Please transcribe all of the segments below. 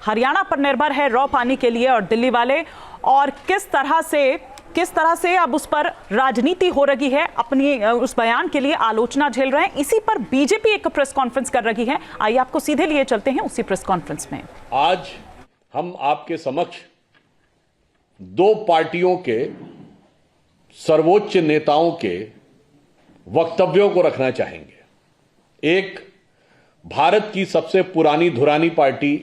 हरियाणा पर निर्भर है रॉ पानी के लिए और दिल्ली वाले, और किस तरह से अब उस पर राजनीति हो रही है, अपनी उस बयान के लिए आलोचना झेल रहे हैं। इसी पर बीजेपी एक प्रेस कॉन्फ्रेंस कर रही है। आइए आपको सीधे लिए चलते हैं उसी प्रेस कॉन्फ्रेंस में। आज हम आपके समक्ष दो पार्टियों के सर्वोच्च नेताओं के वक्तव्यों को रखना चाहेंगे। एक भारत की सबसे पुरानी धुरानी पार्टी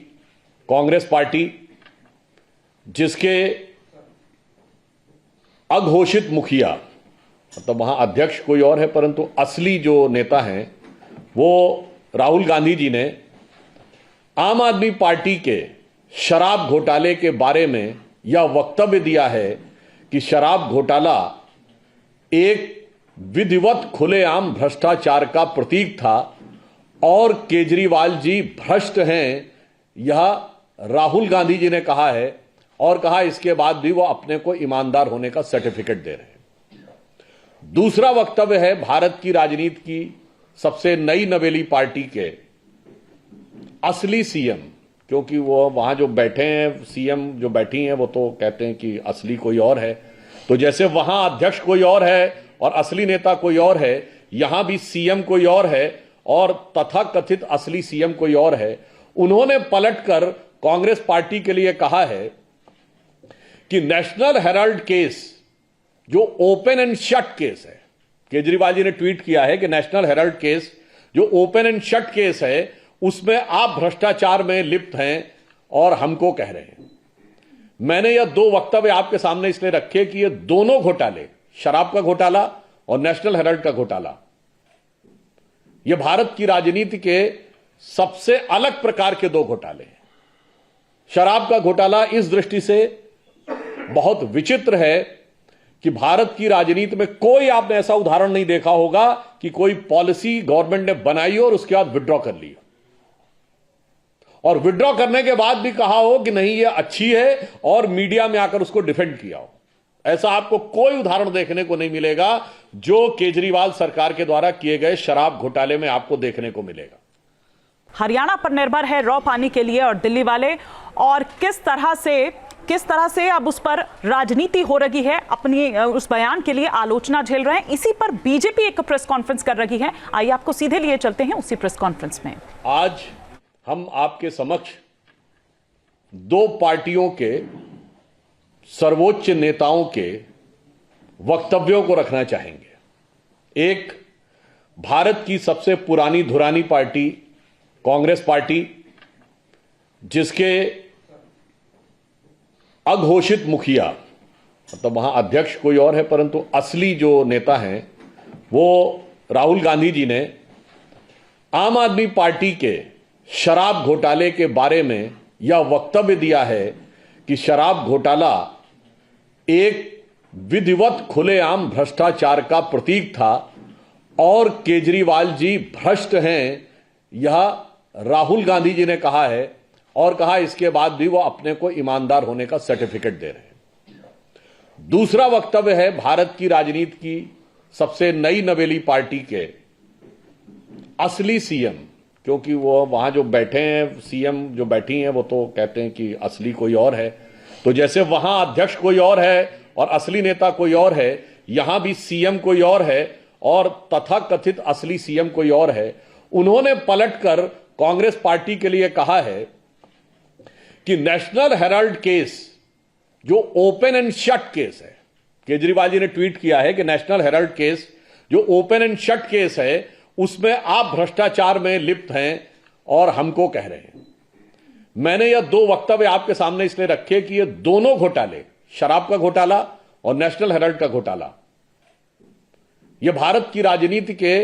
कांग्रेस पार्टी, जिसके अघोषित मुखिया, मतलब वहां अध्यक्ष कोई और है परंतु असली जो नेता हैं वो राहुल गांधी जी ने आम आदमी पार्टी के शराब घोटाले के बारे में यह वक्तव्य दिया है कि शराब घोटाला एक विधिवत खुलेआम भ्रष्टाचार का प्रतीक था और केजरीवाल जी भ्रष्ट हैं, यह राहुल गांधी जी ने कहा है। और कहा इसके बाद भी वो अपने को ईमानदार होने का सर्टिफिकेट दे रहे हैं। दूसरा वक्तव्य है भारत की राजनीति की सबसे नई नवेली पार्टी के असली सीएम, क्योंकि वो वहां जो बैठे हैं सीएम जो बैठी हैं वो तो कहते हैं कि असली कोई और है, तो जैसे वहां अध्यक्ष कोई और है और असली नेता कोई और है, यहां भी सीएम कोई और है और तथाकथित असली सीएम कोई और है। उन्होंने पलटकर कांग्रेस पार्टी के लिए कहा है कि नेशनल हेराल्ड केस जो ओपन एंड शट केस है, केजरीवाल जी ने ट्वीट किया है कि नेशनल हेराल्ड केस जो ओपन एंड शट केस है उसमें आप भ्रष्टाचार में लिप्त हैं और हमको कह रहे हैं। मैंने यह दो वक्तव्य आपके सामने इसलिए रखे कि ये दोनों घोटाले, शराब का घोटाला और नेशनल हेराल्ड का घोटाला, यह भारत की राजनीति के सबसे अलग प्रकार के दो घोटाले हैं। शराब का घोटाला इस दृष्टि से बहुत विचित्र है कि भारत की राजनीति में कोई आपने ऐसा उदाहरण नहीं देखा होगा कि कोई पॉलिसी गवर्नमेंट ने बनाई हो और उसके बाद विड्रॉ कर ली और विड्रॉ करने के बाद भी कहा हो कि नहीं ये अच्छी है और मीडिया में आकर उसको डिफेंड किया हो। ऐसा आपको कोई उदाहरण देखने को नहीं मिलेगा जो केजरीवाल सरकार के द्वारा किए गए शराब घोटाले में आपको देखने को मिलेगा। हरियाणा पर निर्भर है रॉ पानी के लिए और दिल्ली वाले, और किस तरह से अब उस पर राजनीति हो रही है, अपनी उस बयान के लिए आलोचना झेल रहे हैं। इसी पर बीजेपी एक प्रेस कॉन्फ्रेंस कर रही है। आइए आपको सीधे लिए चलते हैं उसी प्रेस कॉन्फ्रेंस में। आज हम आपके समक्ष दो पार्टियों के सर्वोच्च नेताओं के वक्तव्यों को रखना चाहेंगे। एक भारत की सबसे पुरानी धुरानी पार्टी कांग्रेस पार्टी, जिसके अघोषित मुखिया, मतलब वहां अध्यक्ष कोई और है परंतु असली जो नेता हैं वो राहुल गांधी जी ने आम आदमी पार्टी के शराब घोटाले के बारे में यह वक्तव्य दिया है कि शराब घोटाला एक विधिवत खुलेआम भ्रष्टाचार का प्रतीक था और केजरीवाल जी भ्रष्ट हैं, यह राहुल गांधी जी ने कहा है। और कहा इसके बाद भी वो अपने को ईमानदार होने का सर्टिफिकेट दे रहे हैं। दूसरा वक्तव्य है भारत की राजनीति की सबसे नई नवेली पार्टी के असली सीएम, क्योंकि वो वहां जो बैठे हैं सीएम जो बैठी हैं वो तो कहते हैं कि असली कोई और है, तो जैसे वहां अध्यक्ष कोई और है और असली नेता कोई और है, यहां भी सीएम कोई और है और तथाकथित असली सीएम कोई और है। उन्होंने पलटकर कांग्रेस पार्टी के लिए कहा है कि नेशनल हेराल्ड केस जो ओपन एंड शट केस है, केजरीवाल जी ने ट्वीट किया है कि नेशनल हेराल्ड केस जो ओपन एंड शट केस है उसमें आप भ्रष्टाचार में लिप्त हैं और हमको कह रहे हैं। मैंने यह दो वक्तव्य आपके सामने इसलिए रखे कि ये दोनों घोटाले, शराब का घोटाला और नेशनल हेराल्ड का घोटाला, यह भारत की राजनीति के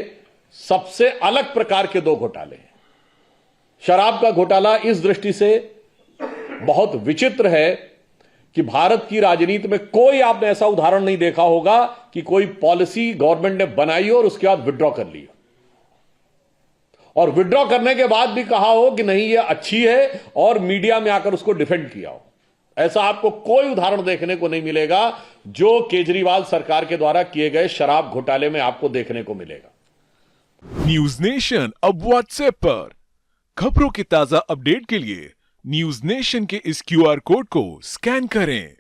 सबसे अलग प्रकार के दो घोटाले हैं। शराब का घोटाला इस दृष्टि से बहुत विचित्र है कि भारत की राजनीति में कोई आपने ऐसा उदाहरण नहीं देखा होगा कि कोई पॉलिसी गवर्नमेंट ने बनाई हो और उसके बाद विड्रॉ कर ली और विड्रॉ करने के बाद भी कहा हो कि नहीं ये अच्छी है और मीडिया में आकर उसको डिफेंड किया हो। ऐसा आपको कोई उदाहरण देखने को नहीं मिलेगा जो केजरीवाल सरकार के द्वारा किए गए शराब घोटाले में आपको देखने को मिलेगा। न्यूज नेशन अब व्हाट्सएप पर खबरों की ताजा अपडेट के लिए न्यूज नेशन के इस क्यूआर कोड को स्कैन करें